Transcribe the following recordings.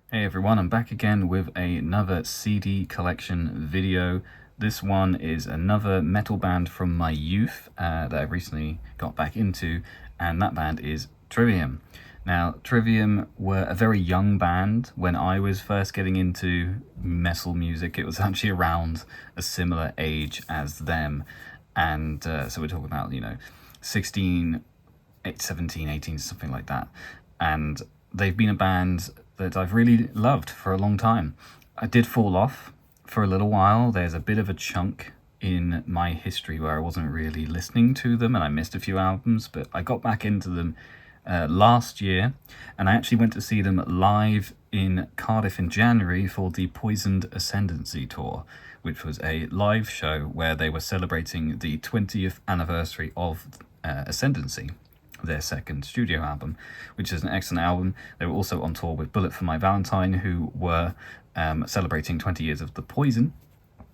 Hey everyone, I'm back again with another CD collection video. This one is another metal band from my youth that I recently got back into, and that band is Trivium. Now, Trivium were a very young band when I was first getting into metal music. It was actually around a similar age as them, and so we're talking about, 16, 17, 18, something like that. And they've been a band that I've really loved for a long time. I did fall off for a little while. There's a bit of a chunk in my history where I wasn't really listening to them and I missed a few albums, but I got back into them last year, and I actually went to see them live in Cardiff in January for the Poisoned Ascendancy tour, which was a live show where they were celebrating the 20th anniversary of Ascendancy, their second studio album, which is an excellent album. They were also on tour with Bullet for My Valentine, who were celebrating 20 years of The Poison,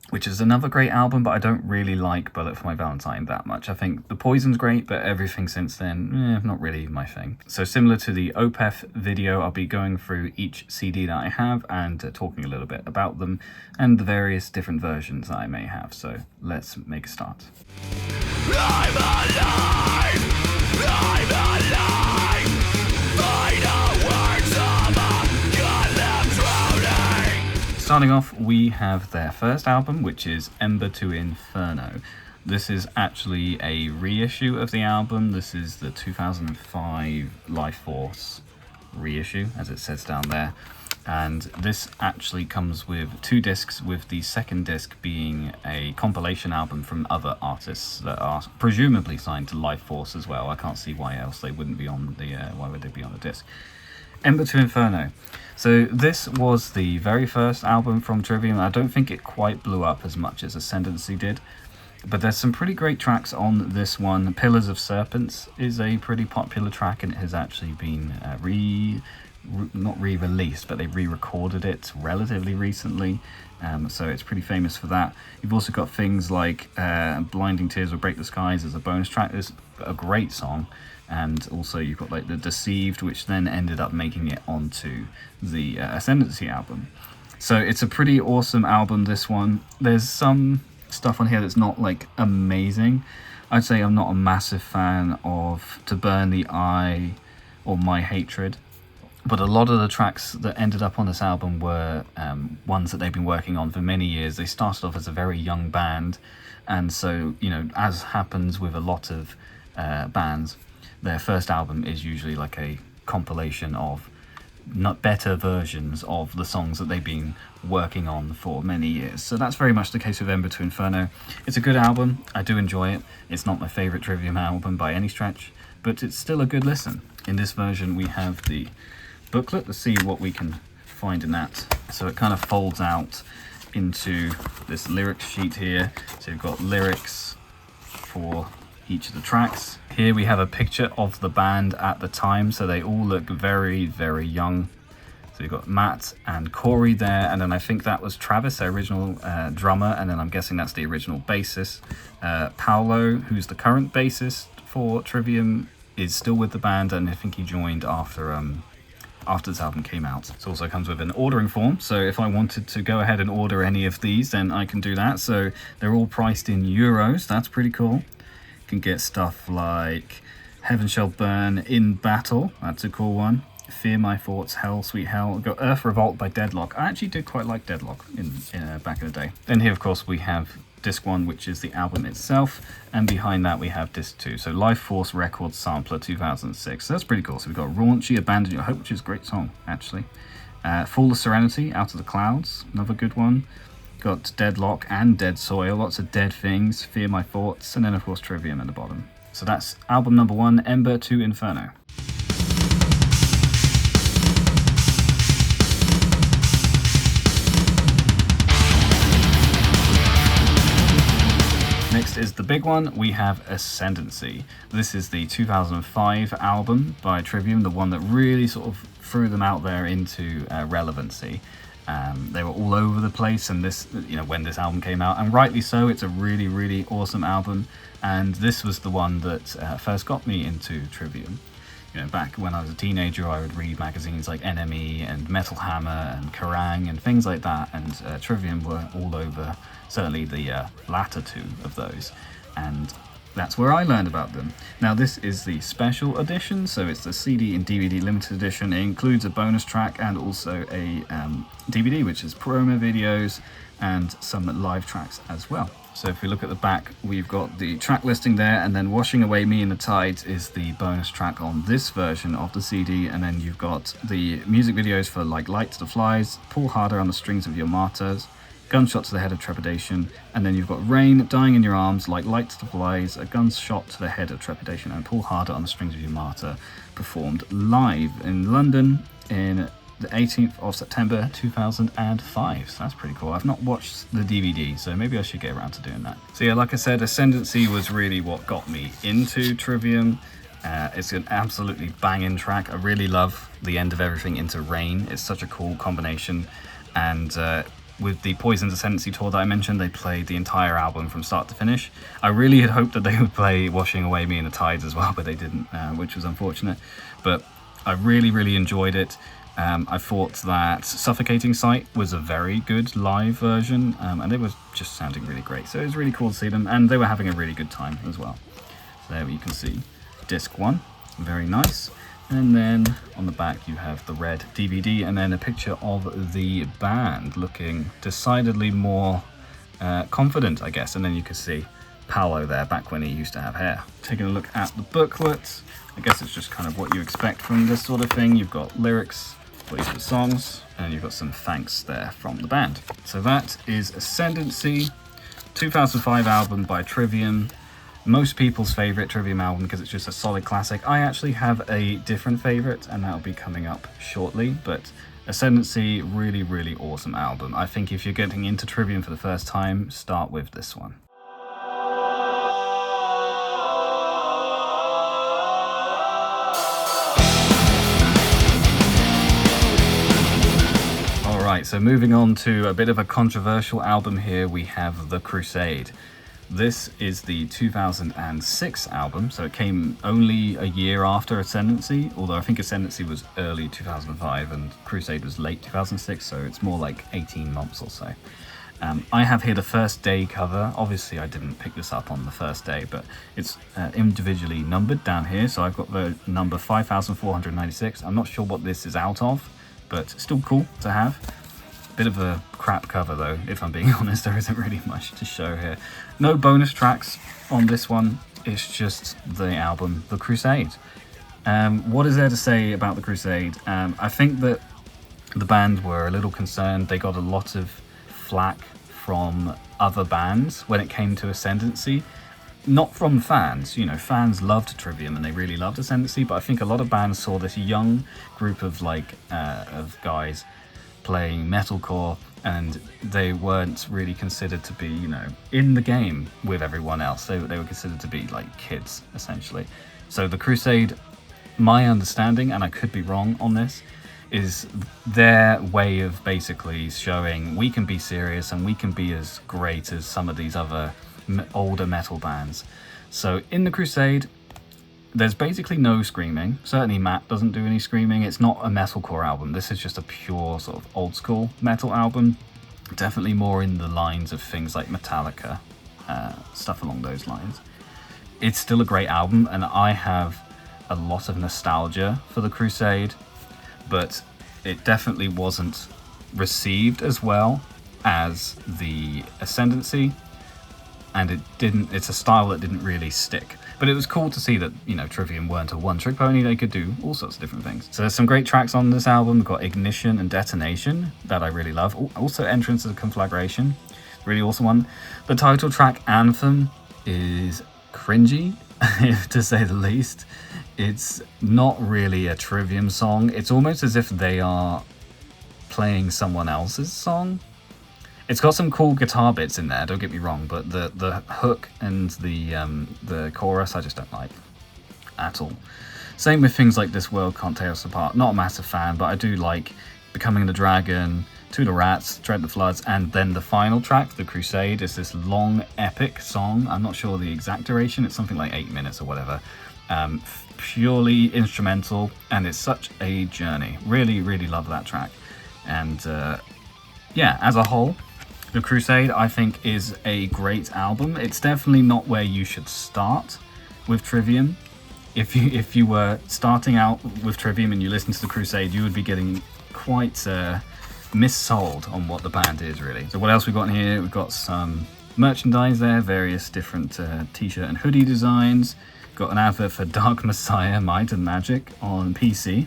which is another great album, but I don't really like Bullet for My Valentine that much. I think The Poison's great, but everything since then, not really my thing. So similar to the Opeth video, I'll be going through each CD that I have and talking a little bit about them and the various different versions that I may have. So let's make a start. I'm alive! I'm alive! By the words of a goddamn drowning! Starting off, we have their first album, which is Ember to Inferno. This is actually a reissue of the album. This is the 2005 Life Force reissue, as it says down there. And this actually comes with 2 discs, with the second disc being a compilation album from other artists that are presumably signed to Life Force as well. I can't see why else they wouldn't be on the why would they be on the disc. Ember to Inferno. So this was the very first album from Trivium. I don't think it quite blew up as much as Ascendancy did, but there's some pretty great tracks on this one. Pillars of Serpents is a pretty popular track, and it has actually been not re-released, but they re-recorded it relatively recently, so it's pretty famous for that. You've also got things like Blinding Tears Will Break the Skies as a bonus track. It's a great song, and also you've got like the Deceived, which then ended up making it onto the Ascendancy album. So it's a pretty awesome album, this one. There's some stuff on here that's not like amazing. I'd say I'm not a massive fan of To Burn the Eye or My Hatred, but a lot of the tracks that ended up on this album were ones that they've been working on for many years. They started off as a very young band, and so, as happens with a lot of bands, their first album is usually like a compilation of not better versions of the songs that they've been working on for many years. So that's very much the case with Ember to Inferno. It's a good album. I do enjoy it. It's not my favourite Trivium album by any stretch, but it's still a good listen. In this version, we have the booklet. Let's see what we can find in that. So it kind of folds out into this lyrics sheet here. So you've got lyrics for each of the tracks. Here we have a picture of the band at the time, so they all look very, very young. So you've got Matt and Corey there, and then I think that was Travis, their original drummer, and then I'm guessing that's the original bassist. Paolo, who's the current bassist for Trivium, is still with the band, and I think he joined after this album came out. It also comes with an ordering form, so if I wanted to go ahead and order any of these, then I can do that. So they're all priced in euros. That's pretty cool. You can get stuff like Heaven Shall Burn, In Battle, that's a cool one. Fear My Thoughts, Hell Sweet Hell. We've got Earth Revolt by Deadlock. I actually did quite like Deadlock in back in the day. Then here, of course, we have disc 1, which is the album itself, and behind that we have disc 2. So Life Force Records Sampler 2006. So that's pretty cool. So we've got Raunchy, Abandon Your Hope, which is a great song, actually. Fall of Serenity, Out of the Clouds, another good one. Got Deadlock and Dead Soil, lots of dead things, Fear My Thoughts, and then of course Trivium at the bottom. So that's album number 1, Ember to Inferno. Next is the big one. We have Ascendancy. This is the 2005 album by Trivium, the one that really sort of threw them out there into relevancy. They were all over the place, and this, when this album came out, and rightly so. It's a really, really awesome album, and this was the one that first got me into Trivium. You know, back when I was a teenager, I would read magazines like NME and Metal Hammer and Kerrang and things like that, and Trivium were all over, certainly the latter two of those, and that's where I learned about them. Now this is the special edition, so it's the CD and DVD limited edition. It includes a bonus track and also a DVD, which is promo videos and some live tracks as well. So if we look at the back, we've got the track listing there, and then Washing Away Me in the Tides is the bonus track on this version of the CD, and then you've got the music videos for like Light to the Flies, Pull Harder on the Strings of Your Martyrs, Gunshot to the Head of Trepidation, and then you've got Rain, Dying in Your Arms, Like Light to the Flies, A Gunshot to the Head of Trepidation, and Pull Harder on the Strings of Your Martyr, performed live in London in the 18th of September 2005. So that's pretty cool. I've not watched the DVD, so maybe I should get around to doing that. So yeah, like I said, Ascendancy was really what got me into Trivium. It's an absolutely banging track. I really love the end of everything into Rain. It's such a cool combination, and with the Poison's Ascendancy tour that I mentioned, they played the entire album from start to finish. I really had hoped that they would play Washing Away Me in the Tides as well, but they didn't, which was unfortunate. But I really enjoyed it. I thought that Suffocating Sight was a very good live version, and it was just sounding really great. So it was really cool to see them, and they were having a really good time as well. So there you can see disc 1, very nice. And then on the back you have the red DVD, and then a picture of the band looking decidedly more confident, I guess. And then you can see Paolo there, back when he used to have hair. Taking a look at the booklet, I guess it's just kind of what you expect from this sort of thing. You've got lyrics for each of the songs, and you've got some thanks there from the band. So that is Ascendancy, 2005 album by Trivium. Most people's favourite Trivium album because it's just a solid classic. I actually have a different favourite, and that'll be coming up shortly, but Ascendancy, really awesome album. I think if you're getting into Trivium for the first time, start with this one. Alright, so moving on to a bit of a controversial album here, we have The Crusade. This is the 2006 album, so it came only a year after Ascendancy, although I think Ascendancy was early 2005 and Crusade was late 2006, so it's more like 18 months or so. I have here the first day cover. Obviously I didn't pick this up on the first day, but it's individually numbered down here, so I've got the number 5496. I'm not sure what this is out of, but still cool to have. Bit of a crap cover though, if I'm being honest. There isn't really much to show here. No bonus tracks on this one, it's just the album The Crusade. What is there to say about The Crusade? I think that the band were a little concerned. They got a lot of flack from other bands when it came to Ascendancy. Not from fans, you know, fans loved Trivium and they really loved Ascendancy, but I think a lot of bands saw this young group of of guys playing metalcore, and they weren't really considered to be, you know, in the game with everyone else. They were considered to be like kids, essentially. So The Crusade, my understanding, and I could be wrong on this, is their way of basically showing we can be serious and we can be as great as some of these other older metal bands. So in The Crusade, there's basically no screaming. Certainly Matt doesn't do any screaming. It's not a metalcore album. This is just a pure sort of old school metal album. Definitely more in the lines of things like Metallica, stuff along those lines. It's still a great album, and I have a lot of nostalgia for The Crusade, but it definitely wasn't received as well as the Ascendancy, and it's a style that didn't really stick. But it was cool to see that, you know, Trivium weren't a one-trick pony. They could do all sorts of different things. So there's some great tracks on this album. We've got Ignition and Detonation that I really love. Also Entrance of the Conflagration, really awesome one. The title track, Anthem, is cringy, to say the least. It's not really a Trivium song. It's almost as if they are playing someone else's song. It's got some cool guitar bits in there, don't get me wrong, but the hook and the chorus I just don't like at all. Same with things like This World Can't Tear Us Apart. Not a massive fan, but I do like Becoming the Dragon, To the Rats, Tread the Floods, and then the final track, The Crusade, is this long epic song. I'm not sure the exact duration, it's something like 8 minutes or whatever, purely instrumental, and it's such a journey. Really, really love that track. And yeah, as a whole, The Crusade, I think, is a great album. It's definitely not where you should start with Trivium. If you were starting out with Trivium and you listen to The Crusade, you would be getting quite missold on what the band is, really. So what else we got in here? We've got some merchandise there, various different t-shirt and hoodie designs. Got an advert for Dark Messiah, Might and Magic on PC.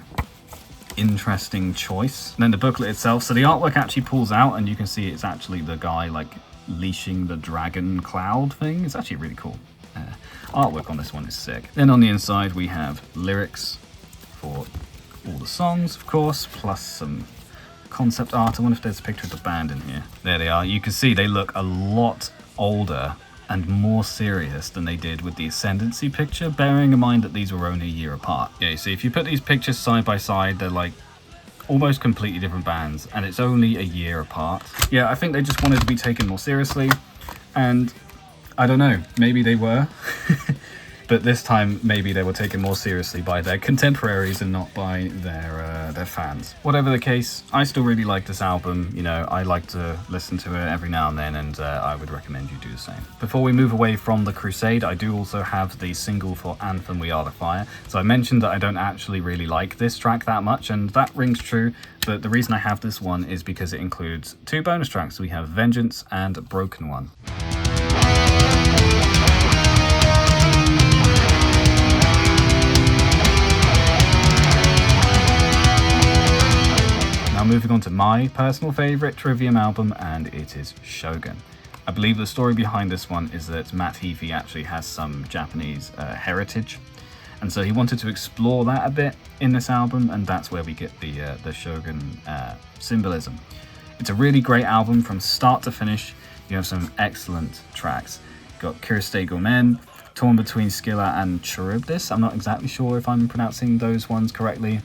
Interesting choice. And then the booklet itself. So the artwork actually pulls out and you can see it's actually the guy like leashing the dragon cloud thing. It's actually really cool. Artwork on this one is sick. Then on the inside we have lyrics for all the songs, of course, plus some concept art. I wonder if there's a picture of the band in here. There they are. You can see they look a lot older and more serious than they did with the Ascendancy picture, bearing in mind that these were only a year apart. Yeah, you see, if you put these pictures side by side, they're like almost completely different bands, and it's only a year apart. Yeah, I think they just wanted to be taken more seriously, and I don't know, maybe they were. But this time, maybe they were taken more seriously by their contemporaries and not by their fans. Whatever the case, I still really like this album. You know, I like to listen to it every now and then, and I would recommend you do the same. Before we move away from The Crusade, I do also have the single for Anthem, We Are the Fire. So I mentioned that I don't actually really like this track that much, and that rings true. But the reason I have this one is because it includes 2 bonus tracks. We have Vengeance and Broken One. Moving on to my personal favourite Trivium album, and it is Shogun. I believe the story behind this one is that Matt Heafy actually has some Japanese heritage, and so he wanted to explore that a bit in this album, and that's where we get the Shogun symbolism. It's a really great album from start to finish. You have some excellent tracks. You've got Crusade Gomen, Torn Between Scylla and Charybdis. I'm not exactly sure if I'm pronouncing those ones correctly.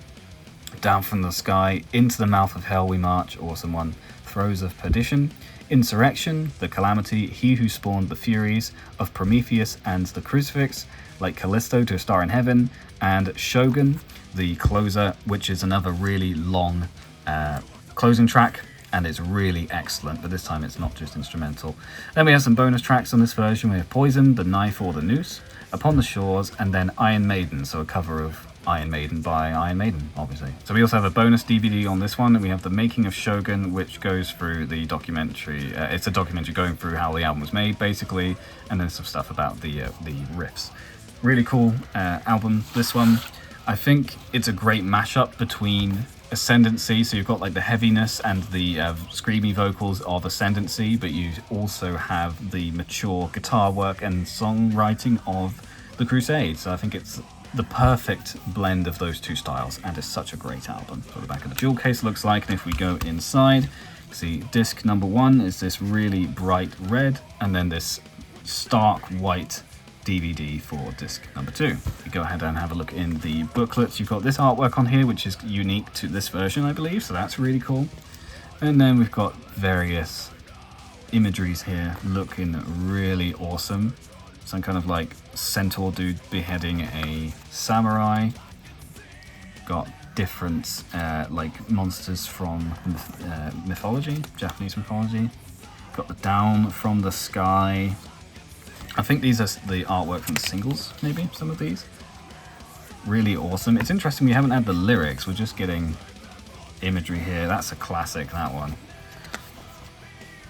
Down from the Sky, Into the Mouth of Hell We March, awesome one. Throes of Perdition, Insurrection, The Calamity, He Who Spawned the Furies, Of Prometheus and the Crucifix, Like Callisto to a Star in Heaven, and Shogun, the closer, which is another really long closing track, and it's really excellent, but this time it's not just instrumental. Then we have some bonus tracks on this version. We have Poison, The Knife or the Noose, Upon the Shores, and then Iron Maiden, so a cover of Iron Maiden by Iron Maiden, obviously. So we also have a bonus DVD on this one, and we have The Making of Shogun, which goes through the documentary. It's a documentary going through how the album was made, basically, and then some stuff about the riffs. Really cool album, this one. I think it's a great mashup between Ascendancy, so you've got like the heaviness and the screamy vocals of Ascendancy, but you also have the mature guitar work and songwriting of The Crusade. So I think it's the perfect blend of those two styles, and it's such a great album. So the back of the jewel case looks like, and if we go inside, see disc number 1 is this really bright red, and then this stark white DVD for disc number 2. We go ahead and have a look in the booklets. You've got this artwork on here, which is unique to this version, I believe, so that's really cool. And then we've got various imageries here looking really awesome. Some kind of like centaur dude beheading a samurai. Got different like monsters from mythology, Japanese mythology. Got the Down from the Sky. I think these are the artwork from the singles, maybe, some of these. Really awesome. It's interesting we haven't had the lyrics, we're just getting imagery here. That's a classic, that one.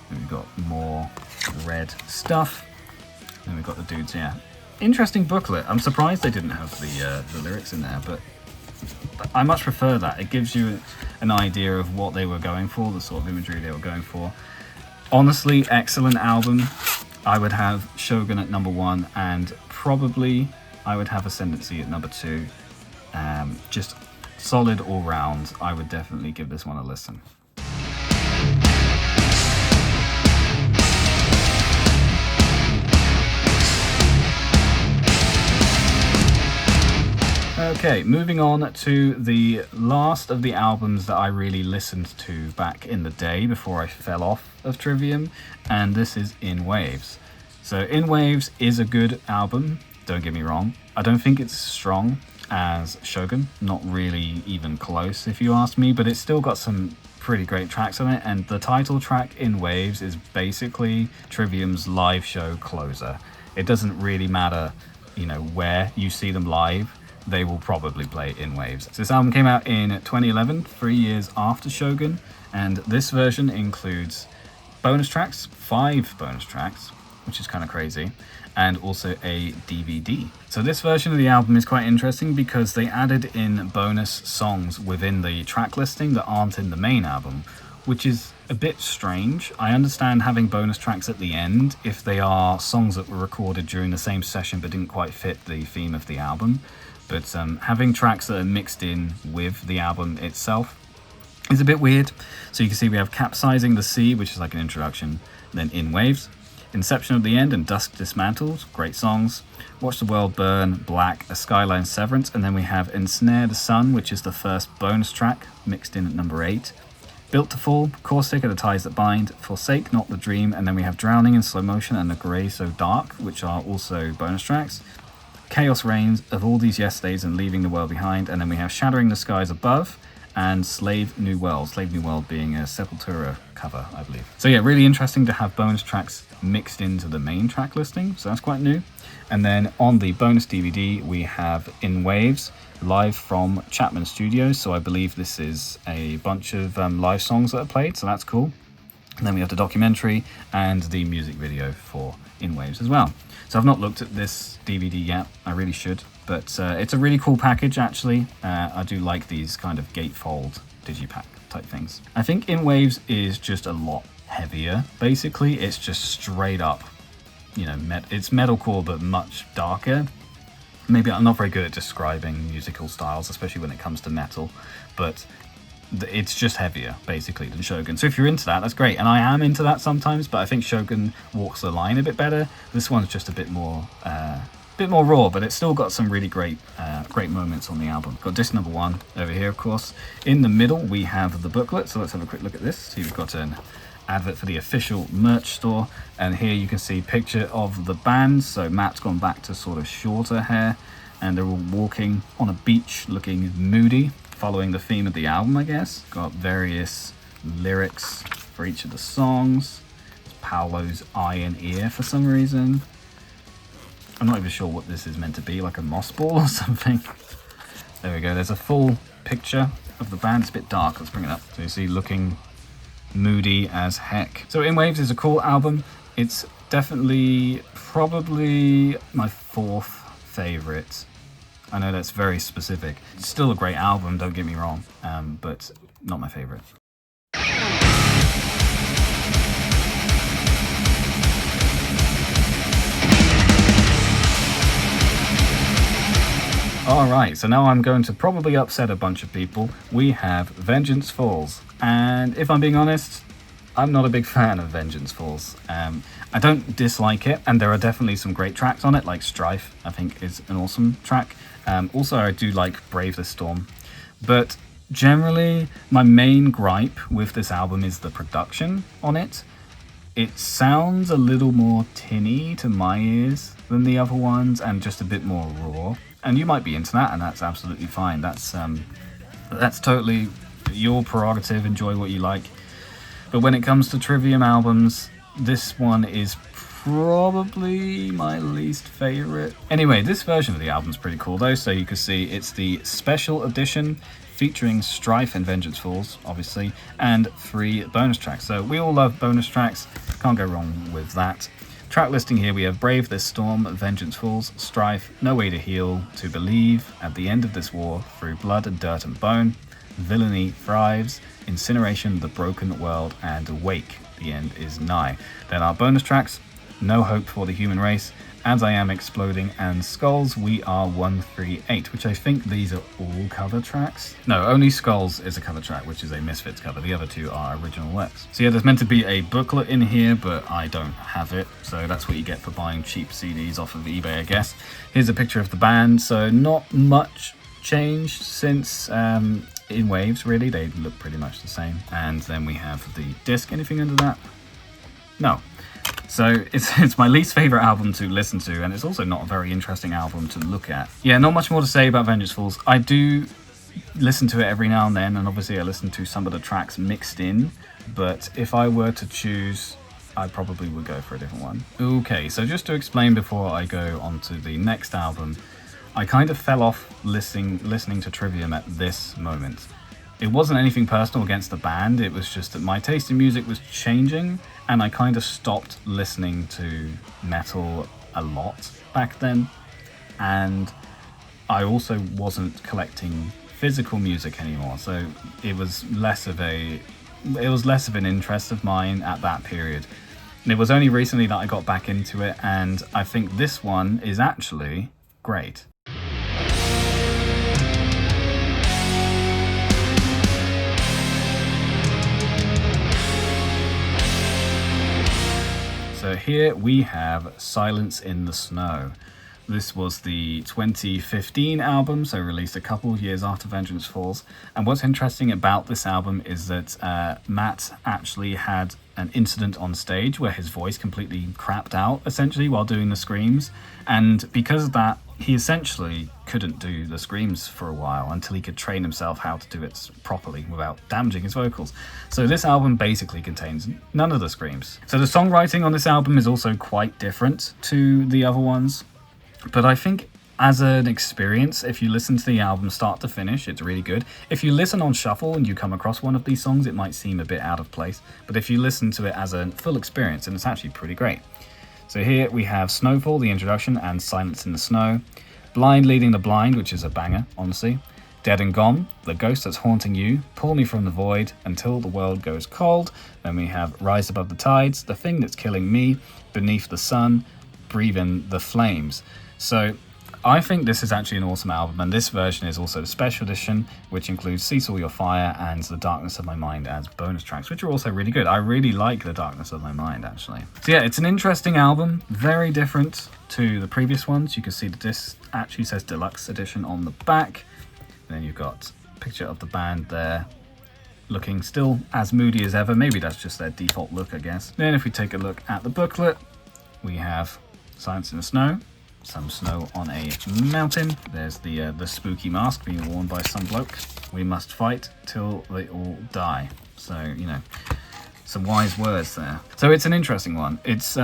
And we've got more red stuff. And we've got the dudes, yeah. Interesting booklet. I'm surprised they didn't have the lyrics in there, but I much prefer that. It gives you an idea of what they were going for, the sort of imagery they were going for. Honestly, excellent album. I would have Shogun at number 1, and probably I would have Ascendancy at number 2. Just solid all round. I would definitely give this one a listen. Okay, moving on to the last of the albums that I really listened to back in the day before I fell off of Trivium, and this is In Waves. So In Waves is a good album. don't get me wrong. I don't think it's strong as Shogun, not really even close if you ask me, but it's still got some pretty great tracks on it, and the title track, In Waves, is basically Trivium's live show closer. It doesn't really matter, you know, where you see them live, they will probably play In Waves. So this album came out in 2011, 3 years after Shogun, and this version includes bonus tracks, 5 bonus tracks, which is kind of crazy, and also a DVD. So this version of the album is quite interesting because they added in bonus songs within the track listing that aren't in the main album, which is a bit strange. I understand having bonus tracks at the end if they are songs that were recorded during the same session but didn't quite fit the theme of the album, but having tracks that are mixed in with the album itself is a bit weird. So you can see we have Capsizing the Sea, which is like an introduction, then In Waves, Inception at the End, and Dusk Dismantled, great songs, Watch the World Burn, Black, A Skyline Severance, and then we have Ensnare the Sun, which is the first bonus track, mixed in at number 8, Built to Fall, Caustic, Are the Ties That Bind, Forsake Not the Dream, and then we have Drowning in Slow Motion and The Grey So Dark, which are also bonus tracks, Chaos Reigns, Of All These Yesterdays and Leaving the World Behind, and then we have Shattering the Skies Above, and Slave New World. Slave New World being a Sepultura cover, I believe. So yeah, really interesting to have bonus tracks mixed into the main track listing, so that's quite new. And then on the bonus DVD, we have In Waves, live from Chapman Studios, so I believe this is a bunch of live songs that are played, so that's cool. And then we have the documentary and the music video for In Waves as well. So I've not looked at this DVD yet, I really should, but it's a really cool package actually. I do like these kind of gatefold digipack type things. I think In Waves is just a lot heavier. Basically, it's just straight up, you know, it's metalcore but much darker. Maybe I'm not very good at describing musical styles, especially when it comes to metal, but it's just heavier basically than Shogun. So if you're into that, that's great, and I am into that sometimes, but I think Shogun walks the line a bit better. This one's just a bit more raw, but it's still got some really great moments on the album. Got disc number 1 over here, of course. In the middle we have the booklet, so let's have a quick look at this. So you've got an advert for the official merch store, and here you can see a picture of the band. So Matt's gone back to sort of shorter hair, and they're all walking on a beach looking moody, following the theme of the album, I guess. Got various lyrics for each of the songs. It's Paolo's eye and ear for some reason. I'm not even sure what this is meant to be, like a moss ball or something. There we go, there's a full picture of the band. It's a bit dark, let's bring it up. So you see looking moody as heck. So In Waves is a cool album. It's definitely probably my 4th favorite. I know that's very specific. It's still a great album, don't get me wrong, but not my favorite. Alright, so now I'm going to probably upset a bunch of people. We have Vengeance Falls, and if I'm being honest, I'm not a big fan of Vengeance Falls. I don't dislike it, and there are definitely some great tracks on it, like Strife, I think is an awesome track. Also, I do like Brave the Storm, but generally my main gripe with this album is the production on it. It sounds a little more tinny to my ears than the other ones, and just a bit more raw. And you might be into that, and that's absolutely fine. That's totally your prerogative, enjoy what you like. But when it comes to Trivium albums, this one is probably my least favorite. Anyway, this version of the album's pretty cool though, so you can see it's the special edition featuring Strife and Vengeance Falls, obviously, and 3 bonus tracks. So we all love bonus tracks, can't go wrong with that. Track listing here, we have Brave This Storm, Vengeance Falls, Strife, No Way to Heal, To Believe, At the End of This War, Through Blood and Dirt and Bone, Villainy Thrives, Incineration, The Broken World, and Awake, The End Is Nigh. Then our bonus tracks, No Hope for the Human Race, As I Am Exploding, and Skulls We Are 138, which I think these are all cover tracks. No, only Skulls is a cover track, which is a Misfits cover. The other 2 are original works. So yeah, there's meant to be a booklet in here, but I don't have it, so that's what you get for buying cheap CDs off of eBay, I guess. Here's a picture of the band, so not much changed since In Waves, really. They look pretty much the same. And then we have the disc. Anything under that? No. So it's my least favorite album to listen to, and it's also not a very interesting album to look at. Yeah, not much more to say about Vengeance Falls. I do listen to it every now and then, and obviously I listen to some of the tracks mixed in, but if I were to choose, I probably would go for a different one. Okay, so just to explain before I go on to the next album, I kind of fell off listening to Trivium at this moment. It wasn't anything personal against the band, it was just that my taste in music was changing, and I kind of stopped listening to metal a lot back then, and I also wasn't collecting physical music anymore, so it was less of an interest of mine at that period. And it was only recently that I got back into it, and I think this one is actually great. So here we have Silence in the Snow. This was the 2015 album, so released a couple of years after Vengeance Falls. And what's interesting about this album is that Matt actually had an incident on stage where his voice completely crapped out, essentially, while doing the screams. And because of that, he essentially couldn't do the screams for a while until he could train himself how to do it properly without damaging his vocals. So this album basically contains none of the screams. So the songwriting on this album is also quite different to the other ones. But I think as an experience, if you listen to the album start to finish, it's really good. If you listen on shuffle and you come across one of these songs, it might seem a bit out of place. But if you listen to it as a full experience, then it's actually pretty great. So here we have Snowfall, the introduction, and Silence in the Snow. Blind Leading the Blind, which is a banger, honestly. Dead and Gone, The Ghost That's Haunting You, Pull Me From the Void, Until the World Goes Cold. Then we have Rise Above the Tides, The Thing That's Killing Me, Beneath the Sun, Breathe in the Flames. So I think this is actually an awesome album, and this version is also the special edition, which includes Cease All Your Fire and The Darkness of My Mind as bonus tracks, which are also really good. I really like The Darkness of My Mind, actually. So yeah, it's an interesting album, very different to the previous ones. You can see the disc actually says Deluxe Edition on the back. And then you've got a picture of the band there, looking still as moody as ever. Maybe that's just their default look, I guess. Then if we take a look at the booklet, we have Silence in the Snow. Some snow on a mountain. There's the spooky mask being worn by some bloke. We must fight till they all die. So, you know, some wise words there. So it's an interesting one. It's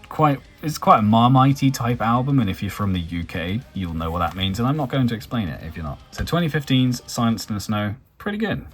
quite a Marmite type album, and if you're from the UK, you'll know what that means, and I'm not going to explain it if you're not. So 2015's Silence in the Snow, pretty good.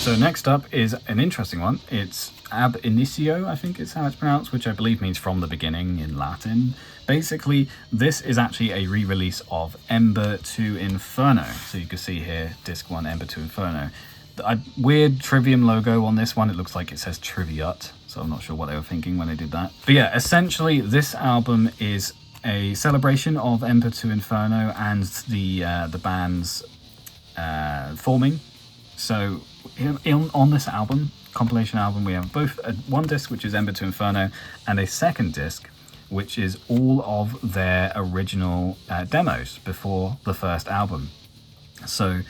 So next up is an interesting one. It's Ab Initio, I think is how it's pronounced, which I believe means from the beginning in Latin. Basically, this is actually a re-release of Ember to Inferno. So you can see here, disc 1, Ember to Inferno. The weird Trivium logo on this one, it looks like it says Triviut, so I'm not sure what they were thinking when they did that. But yeah, essentially this album is a celebration of Ember to Inferno and the band's forming. So on this album, compilation album, we have both one disc which is Ember to Inferno and a second disc which is all of their original demos before the first album. So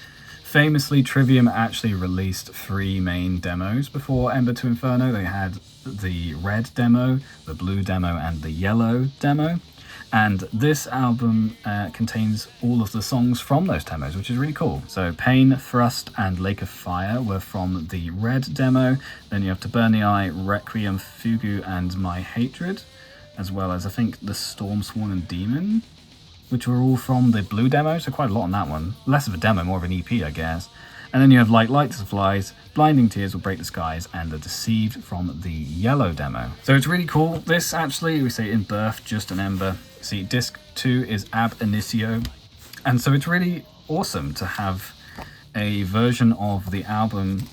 famously, Trivium actually released 3 main demos before Ember to Inferno. They had the red demo, the blue demo, and the yellow demo. And this album contains all of the songs from those demos, which is really cool. So Pain, Thrust, and Lake of Fire were from the red demo. Then you have To Burn the Eye, Requiem, Fugu, and My Hatred, as well as I think The Storm Sworn and Demon, which were all from the blue demo, so quite a lot on that one. Less of a demo, more of an EP, I guess. And then you have Light As Flies, Blinding Tears Will Break the Skies, and The Deceived from the yellow demo. So it's really cool. This actually, we say in birth, just an Ember. See, disc 2 is Ab Initio. And so it's really awesome to have a version of the album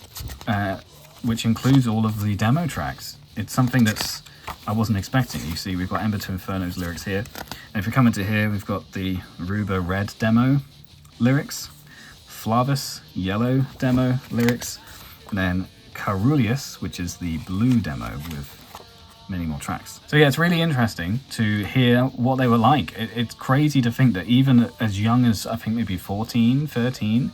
which includes all of the demo tracks. It's something that's I wasn't expecting. You see, we've got Ember to Inferno's lyrics here. And if we come into here, we've got the Ruba red demo lyrics, Flavus yellow demo lyrics, and then Carulius, which is the blue demo with many more tracks. So yeah, it's really interesting to hear what they were like. It's crazy to think that even as young as, I think maybe 14, 13,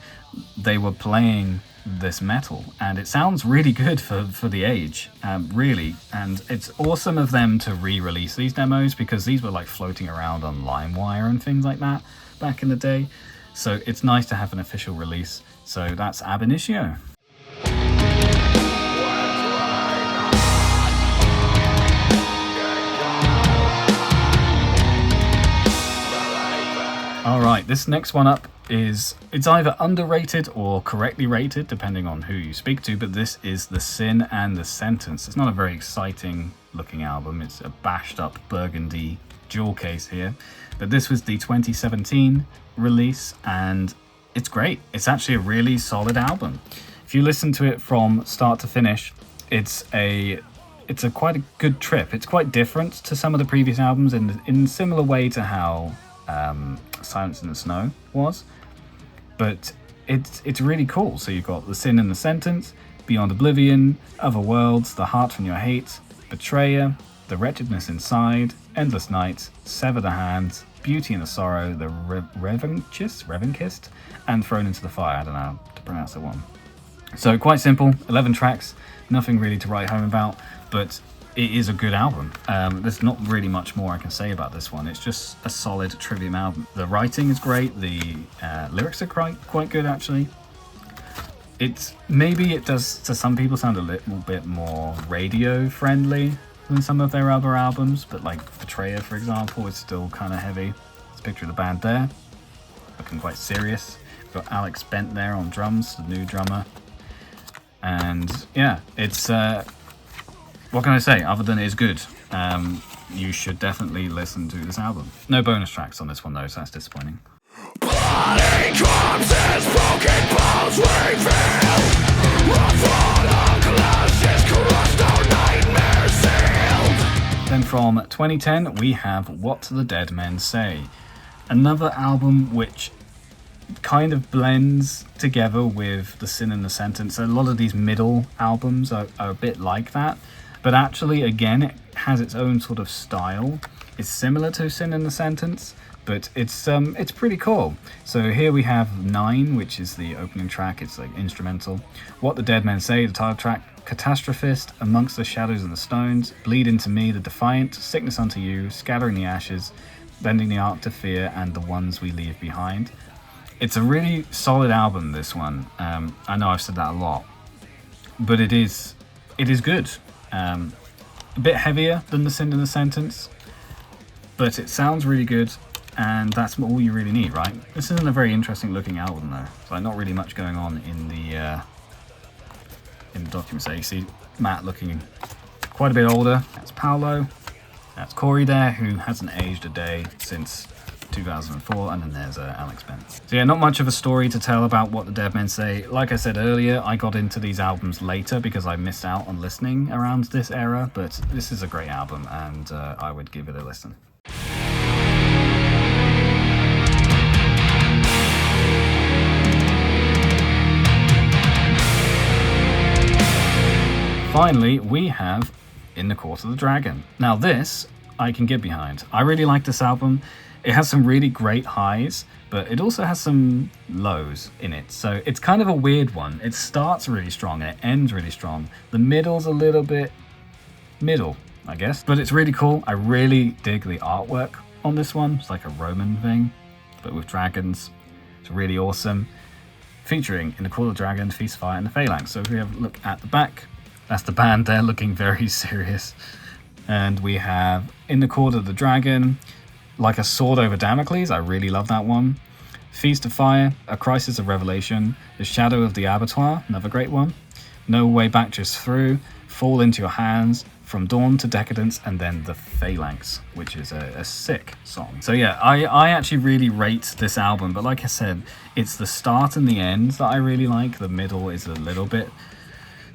they were playing this metal, and it sounds really good for the age, really. And it's awesome of them to re-release these demos, because these were like floating around on LimeWire and things like that back in the day. So it's nice to have an official release. So that's Ab Initio. Alright, this next one up it's either underrated or correctly rated, depending on who you speak to, but this is The Sin and the Sentence. It's not a very exciting looking album, it's a bashed up burgundy jewel case here, but this was the 2017 release, and it's great. It's actually a really solid album. If you listen to it from start to finish, it's quite a good trip. It's quite different to some of the previous albums in similar way to how Silence in the Snow was, but it's really cool. So you've got The Sin and the Sentence, Beyond Oblivion, Other Worlds, The Heart from Your Hate, Betrayer, The Wretchedness Inside, Endless Night, Sever the Hands, Beauty and the Sorrow, The Revenkist, and Thrown into the Fire. I don't know how to pronounce that one. So quite simple, 11 tracks, nothing really to write home about, but it is a good album. There's not really much more I can say about this one. It's just a solid Trivium album. The writing is great. The lyrics are quite good, actually. Maybe it does to some people sound a little bit more radio friendly than some of their other albums, but like Betrayer, for example, is still kind of heavy. Let's picture the band there, looking quite serious. We've got Alex Bent there on drums, the new drummer. And yeah, it's what can I say other than it's good? You should definitely listen to this album. No bonus tracks on this one though, so that's disappointing. Bloody corpses, broken bones reveal. Then from 2010 we have What the Dead Men Say, another album which kind of blends together with The Sin and the Sentence. A lot of these middle albums are a bit like that, but actually again it has its own sort of style. It's similar to Sin and the Sentence, but it's pretty cool. So here we have 9, which is the opening track. It's like instrumental. What the Dead Men Say, the title track. Catastrophist, Amongst the Shadows and the Stones, Bleed Into Me, The Defiant, Sickness Unto You, Scattering the Ashes, Bending the Arc to Fear, and The Ones We Leave Behind. It's a really solid album, this one. I know I've said that a lot, but it is good. A bit heavier than The Sin and the Sentence, but it sounds really good, and that's all you really need, right? This isn't a very interesting looking album though. It's like not really much going on in the document. So you see Matt looking quite a bit older. That's Paolo. That's Corey there, who hasn't aged a day since 2004, and then there's Alex Bent. So yeah, not much of a story to tell about What the Dead Men Say. Like I said earlier, I got into these albums later because I missed out on listening around this era, but this is a great album, and I would give it a listen. Finally, we have In the Court of the Dragon. Now this, I can get behind. I really like this album. It has some really great highs, but it also has some lows in it. So it's kind of a weird one. It starts really strong and it ends really strong. The middle's a little bit middle, I guess. But it's really cool. I really dig the artwork on this one. It's like a Roman thing, but with dragons. It's really awesome. Featuring In the Court of the Dragon, Feast, Fire, and the Phalanx. So if we have a look at the back, that's the band there looking very serious. And we have In the Court of the Dragon, Like a Sword Over Damocles. I really love that one. Feast of Fire, A Crisis of Revelation, The Shadow of the Abattoir, another great one. No Way Back, Just Through, Fall Into Your Hands, From Dawn to Decadence, and then The Phalanx, which is a sick song. So yeah, I actually really rate this album, but like I said, it's the start and the end that I really like. The middle is a little bit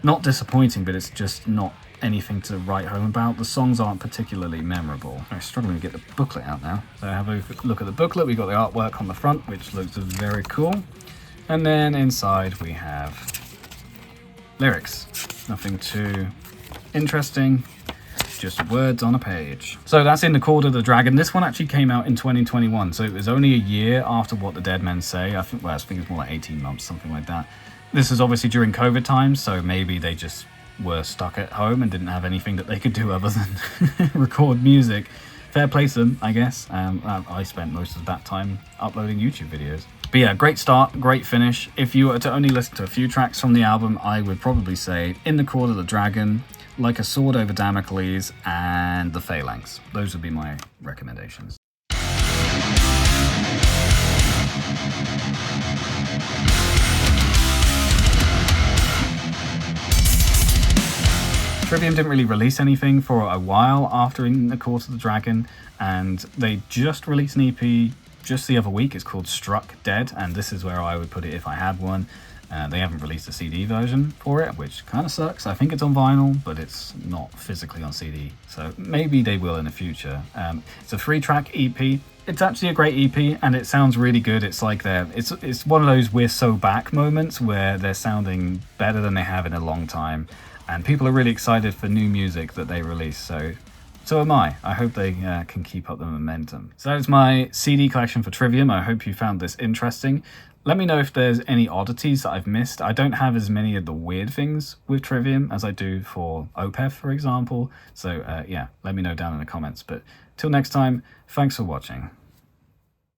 not disappointing, but it's just not anything to write home about. The songs aren't particularly memorable. I'm struggling to get the booklet out now. So have a look at the booklet. We've got the artwork on the front, which looks very cool. And then inside we have lyrics. Nothing too interesting. just words on a page. So that's In the Court of the Dragon. This one actually came out in 2021, so it was only a year after What the Dead Men Say. I think it's more like 18 months, something like that. This is obviously during COVID times, so maybe they just were stuck at home and didn't have anything that they could do other than record music. Fair play to them, I guess. I spent most of that time uploading YouTube videos. But yeah, great start, great finish. If you were to only listen to a few tracks from the album, I would probably say In the Court of the Dragon, Like a Sword Over Damocles, and The Phalanx. Those would be my recommendations. Trivium didn't really release anything for a while after In the Court of the Dragon, and they just released an EP just the other week. It's called Struck Dead, and this is where I would put it if I had one. They haven't released a CD version for it, which kind of sucks. I think it's on vinyl, but it's not physically on CD, so maybe they will in the future. It's a 3-track EP. It's actually a great EP, and it sounds really good. It's like it's one of those we're so back moments where they're sounding better than they have in a long time, and people are really excited for new music that they release. So am I. I hope they can keep up the momentum. So that's my CD collection for Trivium. I hope you found this interesting. Let me know if there's any oddities that I've missed. I don't have as many of the weird things with Trivium as I do for Opeth, for example. So yeah, let me know down in the comments. But till next time, thanks for watching.